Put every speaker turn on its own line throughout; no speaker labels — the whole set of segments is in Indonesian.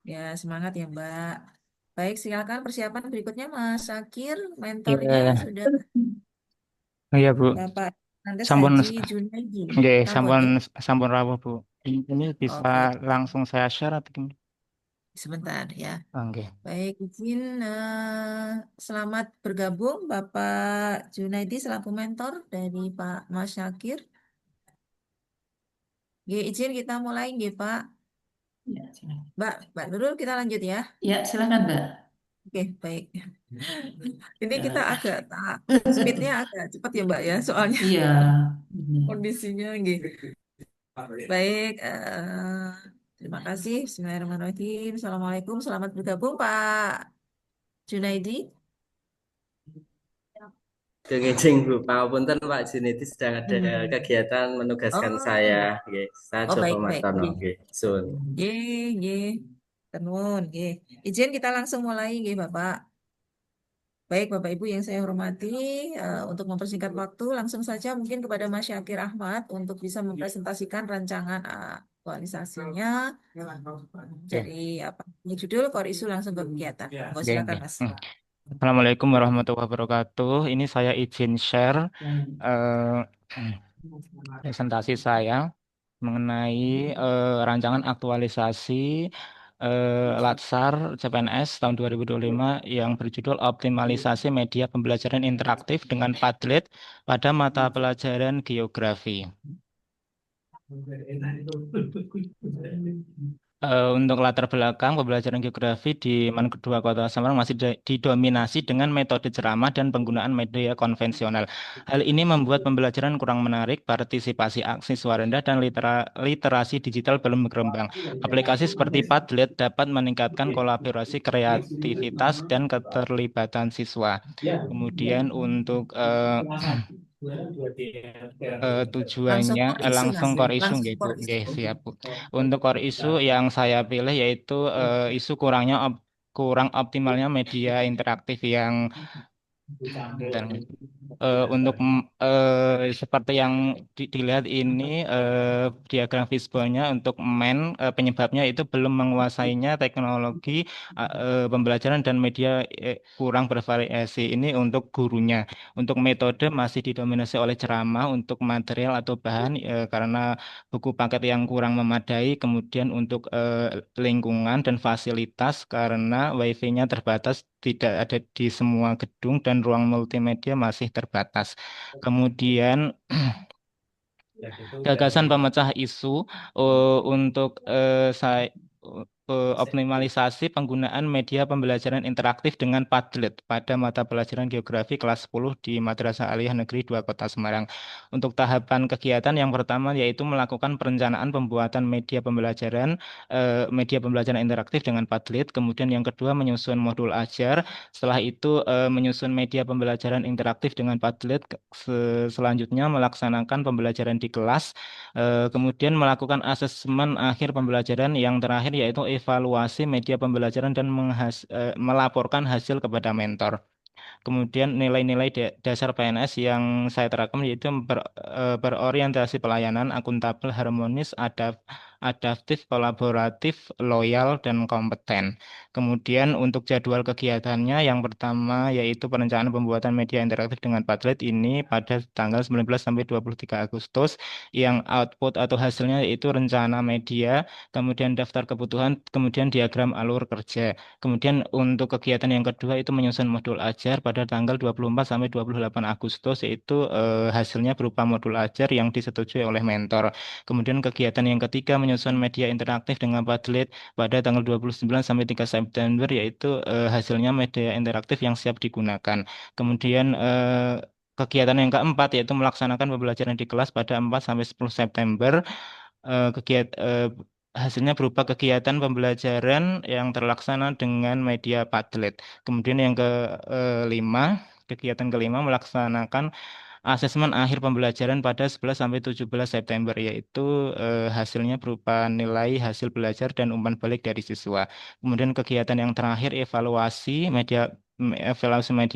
Ya, semangat ya, Mbak. Baik, silakan persiapan berikutnya, Mas Syakir. Mentornya
Ya,
sudah
iya Bu.
Bapak Nanti
Sampun,
Haji Junaidi.
nggih,
Sampun,
sampun
ya?
sampun rawuh Bu. Ini bisa
Oke,
langsung saya share atau gimana?
sebentar ya.
Oh, nggih.
Baik, izin selamat bergabung Bapak Junaidi selaku mentor dari Pak Mas Syakir. Oke, izin kita mulai, nggih, Pak.
Ya, silakan.
Mbak Nurul, kita lanjut ya.
Ya, silakan, Mbak.
Oke, baik. Ini kita
Ya.
agak speednya agak cepat ya, Mbak ya, soalnya
Iya, benar.
kondisinya gitu. Baik, terima kasih. Bismillahirrahmanirrahim. Assalamualaikum, selamat bergabung Pak Junaidi.
Kenging Bu, pangapunten Pak Junedi sedang ada
Hmm.
kegiatan menugaskan
Oh,
saya. Nggih, saya
oh
coba
baik, baik.
matur
Nggih,
nggih. Sun.
nggih. Tenun, nggih. Izin kita langsung mulai, nggih Bapak. Baik, Bapak Ibu yang saya hormati, untuk mempersingkat waktu, langsung saja mungkin kepada Mas Syakir Ahmad untuk bisa mempresentasikan rancangan aktualisasinya.
Oke,
Jadi apa? Ini judul Core Isu langsung ke kegiatan. Monggo
nggih,
silakan,
nggih.
Mas.
Assalamualaikum warahmatullahi wabarakatuh. Ini saya izin share presentasi saya mengenai rancangan aktualisasi Latsar CPNS tahun 2025 yang berjudul Optimalisasi Media Pembelajaran Interaktif dengan Padlet pada mata pelajaran geografi. Untuk latar belakang pembelajaran geografi di kedua kota Semarang masih didominasi dengan metode ceramah dan penggunaan media konvensional. Hal ini membuat pembelajaran kurang menarik, partisipasi siswa rendah, dan literasi digital belum berkembang. Aplikasi seperti Padlet dapat meningkatkan kolaborasi, kreativitas, dan keterlibatan siswa. Kemudian untuk
Langsung
tujuannya
core isu,
langsung
Mas.
core issue
Langsung
nggih Bu.
core isu.
Nggih, siap Bu. Untuk core issue yang saya pilih yaitu isu kurang optimalnya media interaktif yang bentar, untuk seperti yang dilihat ini diagram fishbone-nya untuk penyebabnya itu belum menguasainya teknologi pembelajaran dan media kurang bervariasi ini untuk gurunya. Untuk metode masih didominasi oleh ceramah untuk material atau bahan karena buku paket yang kurang memadai. Kemudian untuk lingkungan dan fasilitas karena wifi-nya terbatas tidak ada di semua gedung dan ruang multimedia masih terbatas. Kemudian gagasan pemecah isu untuk saya optimalisasi penggunaan media pembelajaran interaktif dengan Padlet pada mata pelajaran geografi kelas 10 di Madrasah Aliyah Negeri 2 Kota Semarang. Untuk tahapan kegiatan yang pertama yaitu melakukan perencanaan pembuatan media pembelajaran interaktif dengan Padlet. Kemudian yang kedua menyusun modul ajar. Setelah itu menyusun media pembelajaran interaktif dengan Padlet. Selanjutnya melaksanakan pembelajaran di kelas. Kemudian melakukan asesmen akhir pembelajaran yang terakhir yaitu evaluasi media pembelajaran dan melaporkan hasil kepada mentor. Kemudian nilai-nilai dasar PNS yang saya terapkan yaitu berorientasi pelayanan, akuntabel, harmonis, adaptif, kolaboratif, loyal, dan kompeten. Kemudian untuk jadwal kegiatannya yang pertama yaitu perencanaan pembuatan media interaktif dengan Padlet ini pada tanggal 19 sampai 23 Agustus yang output atau hasilnya yaitu rencana media, kemudian daftar kebutuhan, kemudian diagram alur kerja. Kemudian untuk kegiatan yang kedua itu menyusun modul ajar pada tanggal 24 sampai 28 Agustus yaitu hasilnya berupa modul ajar yang disetujui oleh mentor. Kemudian kegiatan yang ketiga menyusun media interaktif dengan Padlet pada tanggal 29 sampai 3 September yaitu hasilnya media interaktif yang siap digunakan. Kemudian kegiatan yang keempat yaitu melaksanakan pembelajaran di kelas pada 4 sampai 10 September. Hasilnya berupa kegiatan pembelajaran yang terlaksana dengan media Padlet. Kemudian yang kelima, kegiatan kelima melaksanakan asesmen akhir pembelajaran pada 11 sampai 17 September yaitu hasilnya berupa nilai hasil belajar dan umpan balik dari siswa. Kemudian kegiatan yang terakhir evaluasi media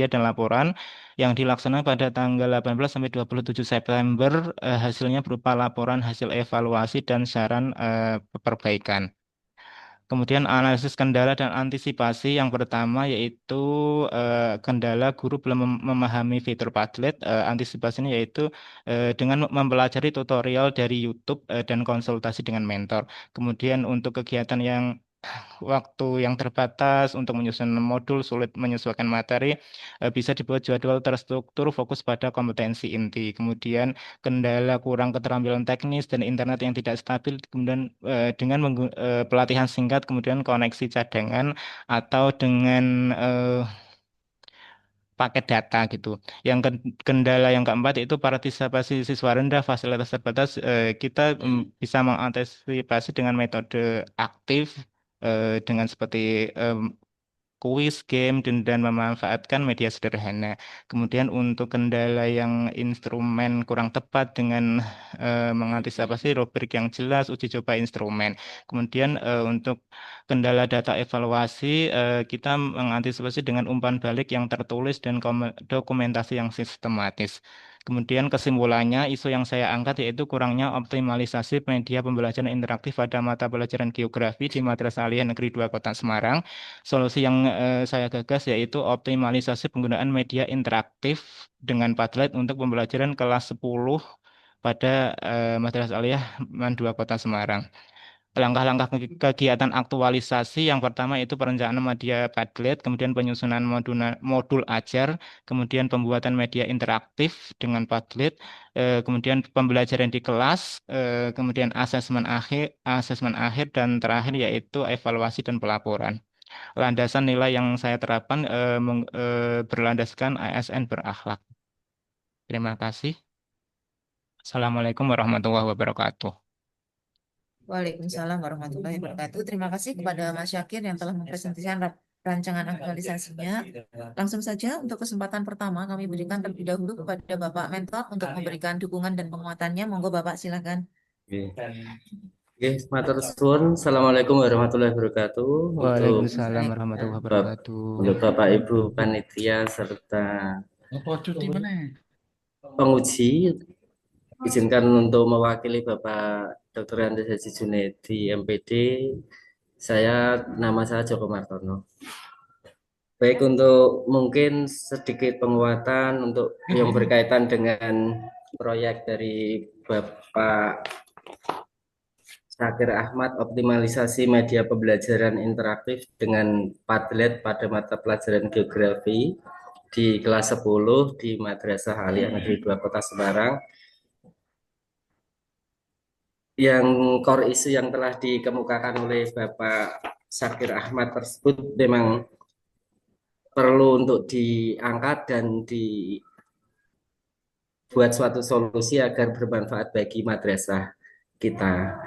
dan laporan yang dilaksanakan pada tanggal 18 sampai 27 September hasilnya berupa laporan hasil evaluasi dan saran perbaikan. Kemudian analisis kendala dan antisipasi yang pertama yaitu kendala guru belum memahami fitur Padlet. Antisipasinya yaitu dengan mempelajari tutorial dari YouTube dan konsultasi dengan mentor. Kemudian untuk kegiatan yang waktu yang terbatas untuk menyusun modul, sulit menyesuaikan materi, bisa dibuat jadwal terstruktur fokus pada kompetensi inti. Kemudian kendala kurang keterampilan teknis dan internet yang tidak stabil, kemudian dengan pelatihan singkat, kemudian koneksi cadangan atau dengan paket data gitu. Yang kendala yang keempat itu partisipasi siswa rendah, fasilitas terbatas. Kita bisa mengantisipasi dengan metode aktif dengan seperti kuis, game, dan memanfaatkan media sederhana. Kemudian untuk kendala yang instrumen kurang tepat dengan mengantisipasi rubrik yang jelas, uji coba instrumen. Kemudian untuk kendala data evaluasi, kita mengantisipasi dengan umpan balik yang tertulis dan dokumentasi yang sistematis. Kemudian kesimpulannya, isu yang saya angkat yaitu kurangnya optimalisasi media pembelajaran interaktif pada mata pelajaran geografi di Madrasah Aliyah Negeri 2 Kota Semarang. Solusi yang saya gagas yaitu optimalisasi penggunaan media interaktif dengan Padlet untuk pembelajaran kelas 10 pada Madrasah Aliyah Man 2 Kota Semarang. Langkah-langkah kegiatan aktualisasi yang pertama itu perencanaan media Padlet, kemudian penyusunan modul ajar, kemudian pembuatan media interaktif dengan Padlet, kemudian pembelajaran di kelas, kemudian asesmen akhir, dan terakhir yaitu evaluasi dan pelaporan. Landasan nilai yang saya terapkan berlandaskan ASN berakhlak. Terima kasih. Assalamualaikum warahmatullahi wabarakatuh.
Waalaikumsalam warahmatullahi wabarakatuh. Terima kasih kepada Mas Syakir yang telah mempresentasikan rancangan aktualisasinya. Langsung saja untuk kesempatan pertama kami berikan terlebih dahulu kepada Bapak Mentor untuk memberikan dukungan dan penguatannya. Monggo Bapak silakan.
Oke. Oke, matur suwun. Assalamualaikum warahmatullahi wabarakatuh.
Waalaikumsalam warahmatullahi wabarakatuh.
Untuk Bapak Ibu panitia serta penguji, izinkan untuk mewakili Bapak Dr. Andes Haji Junedi MPD. Nama saya Joko Martono. Baik, untuk mungkin sedikit penguatan untuk yang berkaitan dengan proyek dari Bapak Syakir Ahmad, optimalisasi media pembelajaran interaktif dengan Padlet pada mata pelajaran geografi di kelas 10 di Madrasah Aliyah Negeri 2 Kota Semarang. Yang core isu yang telah dikemukakan oleh Bapak Syakir Ahmad tersebut memang perlu untuk diangkat dan dibuat suatu solusi agar bermanfaat bagi madrasah kita.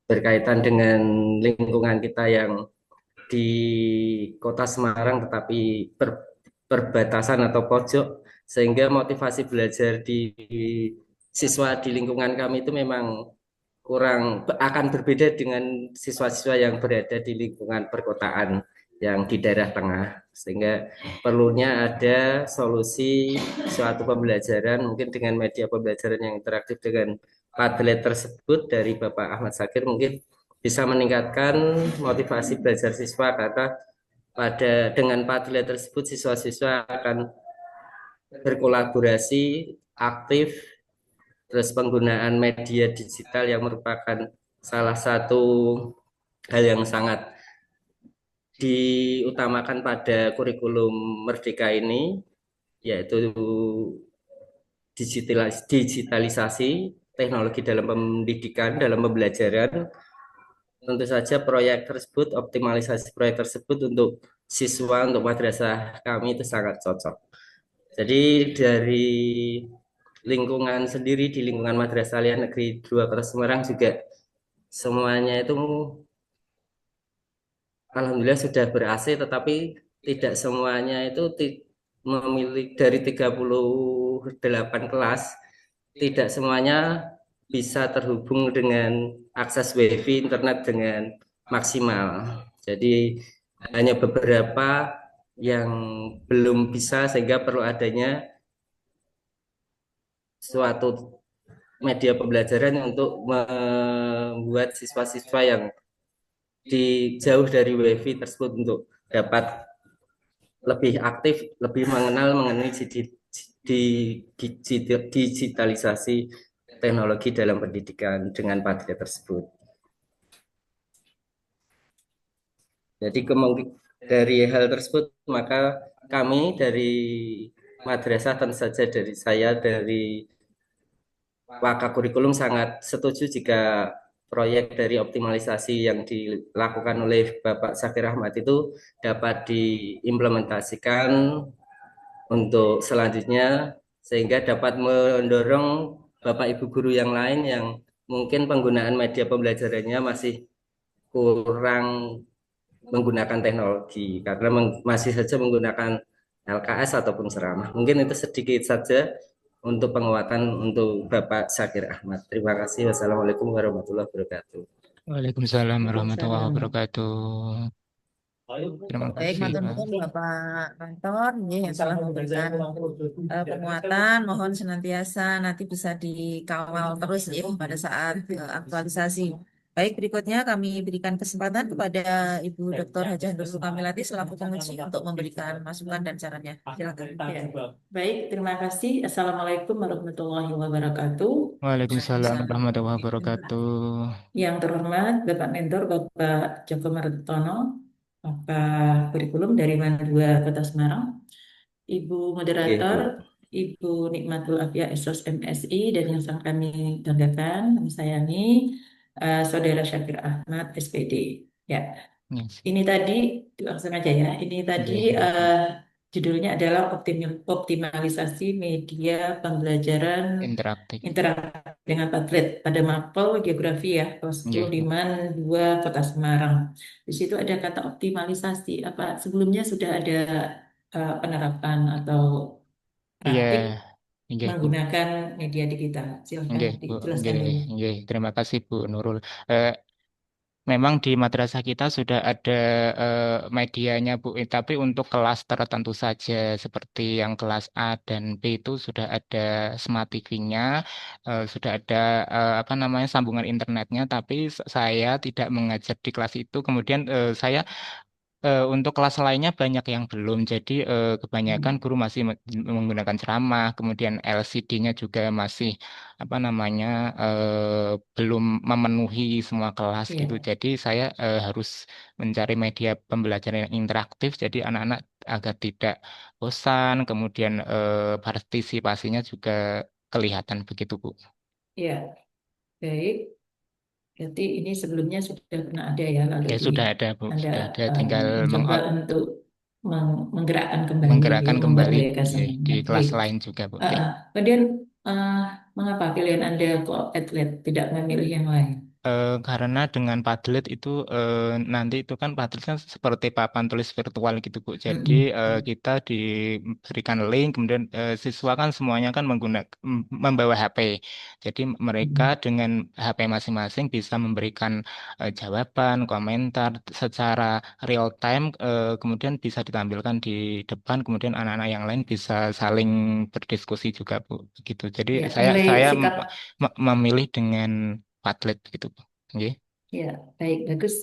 Berkaitan dengan lingkungan kita yang di Kota Semarang tetapi perbatasan atau pojok, sehingga motivasi belajar di siswa di lingkungan kami itu memang akan berbeda dengan siswa-siswa yang berada di lingkungan perkotaan yang di daerah tengah, sehingga perlunya ada solusi suatu pembelajaran mungkin dengan media pembelajaran yang interaktif dengan Padlet tersebut dari Bapak Ahmad Syakir mungkin bisa meningkatkan motivasi belajar siswa, karena dengan Padlet tersebut siswa-siswa akan berkolaborasi aktif, terus penggunaan media digital yang merupakan salah satu hal yang sangat diutamakan pada kurikulum Merdeka ini, yaitu digitalisasi teknologi dalam pendidikan, dalam pembelajaran. Tentu saja proyek tersebut, optimalisasi proyek tersebut untuk siswa, untuk madrasah kami itu sangat cocok. Jadi dari lingkungan sendiri, di lingkungan Madrasah Aliyah Negeri 2 Kota Semarang juga semuanya itu alhamdulillah sudah ber-AC, tetapi tidak semuanya itu memiliki dari 38 kelas, tidak semuanya bisa terhubung dengan akses WiFi internet dengan maksimal. Jadi hanya beberapa yang belum bisa, sehingga perlu adanya suatu media pembelajaran untuk membuat siswa-siswa yang jauh dari WiFi tersebut untuk dapat lebih aktif, lebih mengenal mengenai digitalisasi teknologi dalam pendidikan dengan Padlet tersebut. Jadi dari hal tersebut maka kami dari madrasah, tentu saja dari saya dari Waka Kurikulum sangat setuju jika proyek dari optimalisasi yang dilakukan oleh Bapak Syakir Ahmad itu dapat diimplementasikan untuk selanjutnya sehingga dapat mendorong Bapak Ibu guru yang lain yang mungkin penggunaan media pembelajarannya masih kurang menggunakan teknologi karena masih saja menggunakan LKS ataupun ceramah. Mungkin itu sedikit saja untuk penguatan untuk Bapak Syakir Ahmad. Terima kasih. Wassalamualaikum warahmatullahi wabarakatuh.
Waalaikumsalam warahmatullahi
Waalaikumsalam.
wabarakatuh. Terima
Baik,
kasih,
matur
Pak.
nuwun Bapak Kantor nggih, yang telah memberikan penguatan. Mohon senantiasa nanti bisa dikawal terus ya pada saat aktualisasi. Baik, berikutnya kami berikan kesempatan kepada Ibu Dr. Hajah Nurul Kamilati selaku penguji untuk memberikan masukan dan sarannya. Silakan.
Ya. Baik, terima kasih. Assalamualaikum warahmatullahi wabarakatuh.
Waalaikumsalam warahmatullahi wabarakatuh.
Yang terhormat Bapak Mentor, Bapak Joko Martono, Bapak Kurikulum dari Mandua Kota Semarang, Ibu
Oke,
Moderator,
Bu.
Ibu Nikmatul Afia Esos MSI, dan yang sangat kami banggakan, kami sayangi, Saudara Syakir Ahmad SPD. Ya,
Yes.
ini tadi langsung aja ya. Ini tadi
Nggih.
judulnya adalah optimalisasi media pembelajaran
Interaktif.
interaktif dengan Padlet pada mapel geografi ya, kelas 10
Nggih, Bu.
Liman 2 Kota Semarang. Di situ ada kata optimalisasi. Apa sebelumnya sudah ada penerapan atau
Iya,
praktik
nggih, Bu.
menggunakan media digital? Silakan
Nggih, Bu.
dijelaskan
Nggih,
dulu.
nggih. Terima kasih, Bu Nurul. Eh, Memang di madrasah kita sudah ada medianya, Bu. Tapi untuk kelas tertentu saja, seperti yang kelas A dan B itu sudah ada smart TV-nya, sudah ada apa namanya sambungan internetnya. Tapi saya tidak mengajar di kelas itu. Kemudian saya untuk kelas lainnya banyak yang belum. Jadi kebanyakan
Hmm.
guru masih menggunakan ceramah, kemudian LCD-nya juga masih apa namanya belum memenuhi semua kelas gitu.
Iya,
Jadi saya harus mencari media pembelajaran yang interaktif. Jadi anak-anak agar tidak bosan, kemudian partisipasinya juga kelihatan begitu, Bu.
iya, baik. Jadi ini sebelumnya sudah pernah ada ya, lalu
Ya sudah ada, Bu,
Anda
sudah ada. Tinggal
mencoba untuk menggerakkan kembali,
menggerakkan
membuat
kembali
mereka
di
semangat.
kelas
Baik.
lain juga, Bu. Ya.
Kemudian uh, mengapa pilihan Anda kok atlet tidak memilih yang lain?
Karena dengan Padlet itu nanti itu kan Padlet kan seperti papan tulis virtual gitu Bu. Jadi
Mm-mm.
kita diberikan link, kemudian siswa kan semuanya kan membawa HP. Jadi mereka
Mm.
dengan HP masing-masing bisa memberikan jawaban, komentar secara real time, kemudian bisa ditampilkan di depan, kemudian anak-anak yang lain bisa saling berdiskusi juga Bu. Begitu. Jadi
Ya,
saya
nilai
saya
sikap.
memilih dengan Padlet gitu, Bu. Nggih.
Ya, baik, bagus.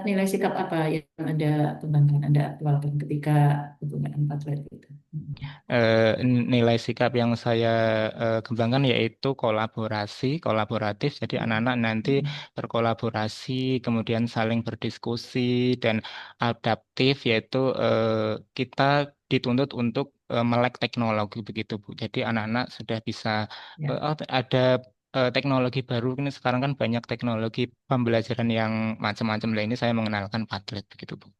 Nilai sikap apa yang Anda kembangkan, Anda aktualkan ketika penggunaan atlet itu? Mm.
Nilai sikap yang saya kembangkan yaitu kolaborasi, kolaboratif. Jadi anak-anak nanti
Mm.
berkolaborasi, kemudian saling berdiskusi dan adaptif, yaitu kita dituntut untuk melek teknologi begitu, Bu. Jadi anak-anak sudah bisa
Ya,
oh, ada teknologi baru ini sekarang kan banyak teknologi pembelajaran yang macam-macam. Lah ini saya mengenalkan Padlet begitu, Bu.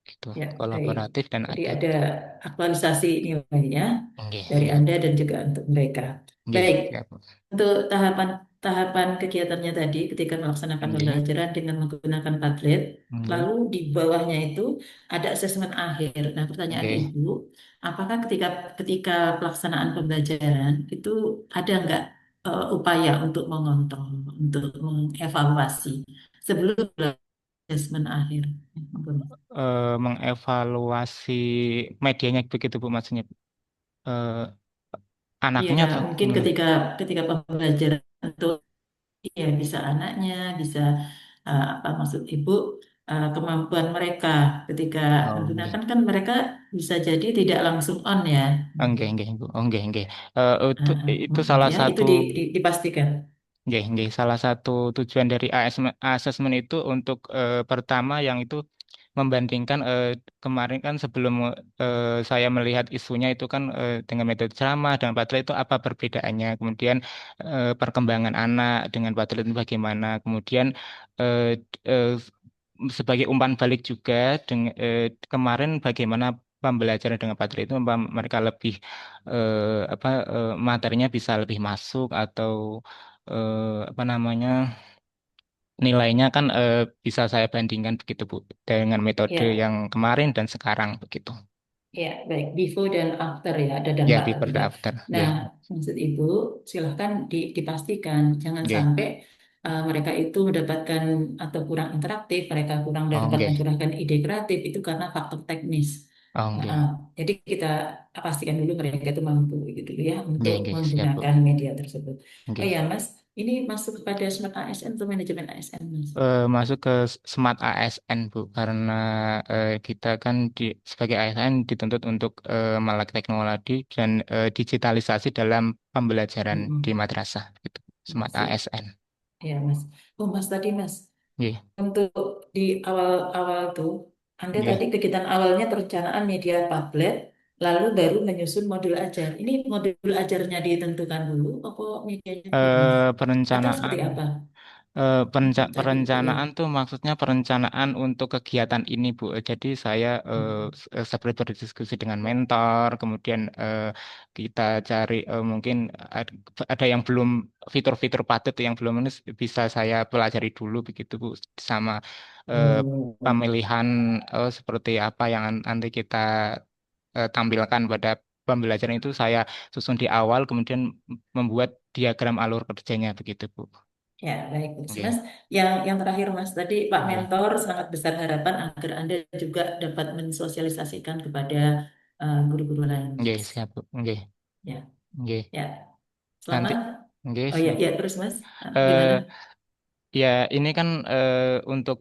Gitu.
ya, baik.
Kolaboratif dan
Jadi ada
adaptif.
aktualisasi nilainya
Nggih,
dari
nggih.
Anda dan juga untuk mereka.
Nggih,
Baik,
ya, Bu.
untuk tahapan kegiatannya tadi ketika melaksanakan
Nggih,
pembelajaran dengan menggunakan Padlet,
nggih,
lalu di bawahnya itu ada asesmen akhir. Nah, pertanyaan
nggih.
Ibu, apakah ketika pelaksanaan pembelajaran itu ada nggak upaya untuk mengontrol, untuk mengevaluasi sebelum asesmen akhir? Ampun.
Mengevaluasi medianya begitu Bu maksudnya. Eh,
Iya,
Anaknya atau
mungkin
gimana?
ketika pembelajaran itu ya bisa anaknya, bisa apa maksud Ibu, kemampuan mereka ketika
Oh, nggih.
menggunakan kan mereka bisa jadi tidak langsung on ya.
Oh,
Gitu.
nggih, nggih, Bu. Oh, nggih, nggih. Itu salah
Ya, itu
satu.
dipastikan.
Nggih, nggih. Salah satu tujuan dari asesmen itu untuk pertama yang itu membandingkan kemarin kan sebelum saya melihat isunya itu kan dengan metode ceramah dan Padlet itu apa perbedaannya, kemudian perkembangan anak dengan Padlet itu bagaimana, kemudian eh, eh, sebagai umpan balik juga kemarin bagaimana pembelajaran dengan Padlet itu mereka lebih apa materinya bisa lebih masuk atau apa namanya nilainya kan bisa saya bandingkan begitu Bu dengan metode
Ya,
yang kemarin dan sekarang begitu.
ya, baik. Before dan after ya, ada dan
Ya
tak
before the
terlihat.
after.
Nah,
Ya,
maksud Ibu, silahkan dipastikan. Jangan
oke.
sampai mereka itu mendapatkan atau kurang interaktif, mereka kurang
Oh,
dapat
oke.
mencurahkan ide kreatif, itu karena faktor teknis.
Oh,
Nah,
oke.
jadi kita pastikan dulu mereka itu mampu gitu ya
Oke,
untuk
oke, siap Bu.
menggunakan media tersebut. Oh
Oke.
ya, Mas, ini masuk kepada Smart ASN atau manajemen ASN, Mas?
Masuk ke Smart ASN Bu karena kita kan sebagai ASN dituntut untuk melek teknologi dan digitalisasi dalam pembelajaran di
Mm-mm.
madrasah gitu. Smart
Sip.
ASN.
Ya, Mas. Oh, Mas tadi, Mas.
Oke.
Untuk di awal-awal tuh, Anda
Oke.
tadi kegiatan awalnya perencanaan media tablet, lalu baru menyusun modul ajar. Ini modul ajarnya ditentukan dulu, apa medianya dulu, Mas? Atau seperti
Perencanaan.
apa? Tadi itu ya.
Perencanaan tuh maksudnya perencanaan untuk kegiatan ini, Bu. Jadi saya seperti berdiskusi dengan mentor, kemudian kita cari mungkin ada yang belum fitur-fitur patut yang belum ini bisa saya pelajari dulu begitu, Bu. Sama eh,
Oh,
pemilihan seperti apa yang nanti kita tampilkan pada pembelajaran itu saya susun di awal, kemudian membuat diagram alur kerjanya begitu, Bu.
ya baik,
Oke.
Mas. Yang terakhir, Mas, tadi Pak
Oke.
Mentor sangat besar harapan agar Anda juga dapat mensosialisasikan kepada guru-guru lain,
Oke,
Mas.
siap, Bu. Oke,
Ya,
oke.
ya.
Nanti,
Selamat.
oke,
Oh ya,
siap.
ya terus, Mas. Gimana?
Eh, ya, ini kan untuk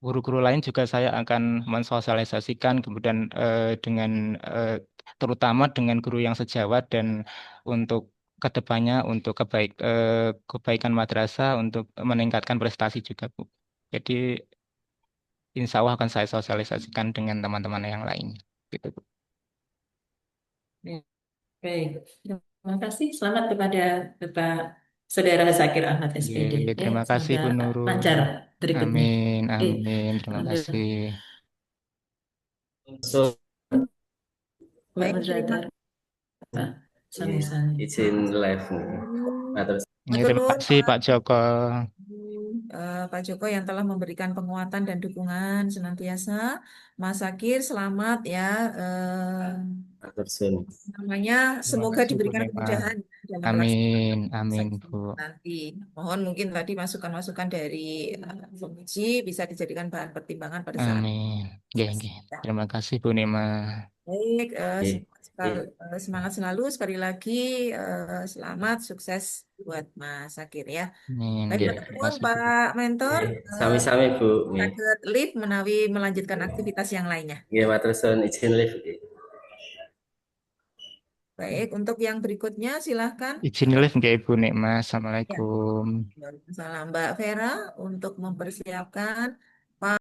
guru-guru lain juga saya akan mensosialisasikan, kemudian dengan terutama dengan guru yang sejawat dan untuk kedepannya untuk kebaikan madrasah untuk meningkatkan prestasi juga, Bu. Jadi, insya Allah akan saya sosialisasikan dengan teman-teman yang lain. Gitu, Bu.
Ya, baik. Terima kasih. Selamat kepada Bapak Saudara Zakir Ahmad SPD.
Oke,
Ya,
terima kasih
semoga
Bu Nurul.
lancar berikutnya.
Amin,
Oke,
amin. Terima kasih.
Alhamdulillah.
So,
Pak
Baik, terima
Muzadar, Pak
ini
Samisani.
izin live nih.
kasih.
Nah, terus
Ya,
Matur
terima
nuwun,
kasih
Pak.
Pak Joko.
Pak Joko yang telah memberikan penguatan dan dukungan senantiasa. Mas Sakir, selamat ya.
terus
Namanya
Terima
semoga
kasih Bu
diberikan
Nema.
kemudahan dalam melaksanakan
Amin, amin
saksi
Bu.
nanti. Mohon mungkin tadi masukan-masukan dari penguji bisa dijadikan bahan pertimbangan pada saat
Amin. Oke,
sesi.
oke.
Ya.
Terima kasih Bu Nema.
Baik,
oke.
semangat selalu. Sekali lagi selamat, sukses buat Mas Sakir ya.
Amin.
Baik,
Oke,
matur
terima
nuwun
kasih Bu.
Pak Mentor.
Sami-sami Bu. Nggih.
Sakit lift menawi melanjutkan aktivitas yang lainnya.
Nggih, matur suwun izin live.
Baik, untuk yang berikutnya silahkan.
Izin live nggak Ibu Nema.
Ya,
Assalamualaikum.
Waalaikumsalam Mbak Vera untuk mempersiapkan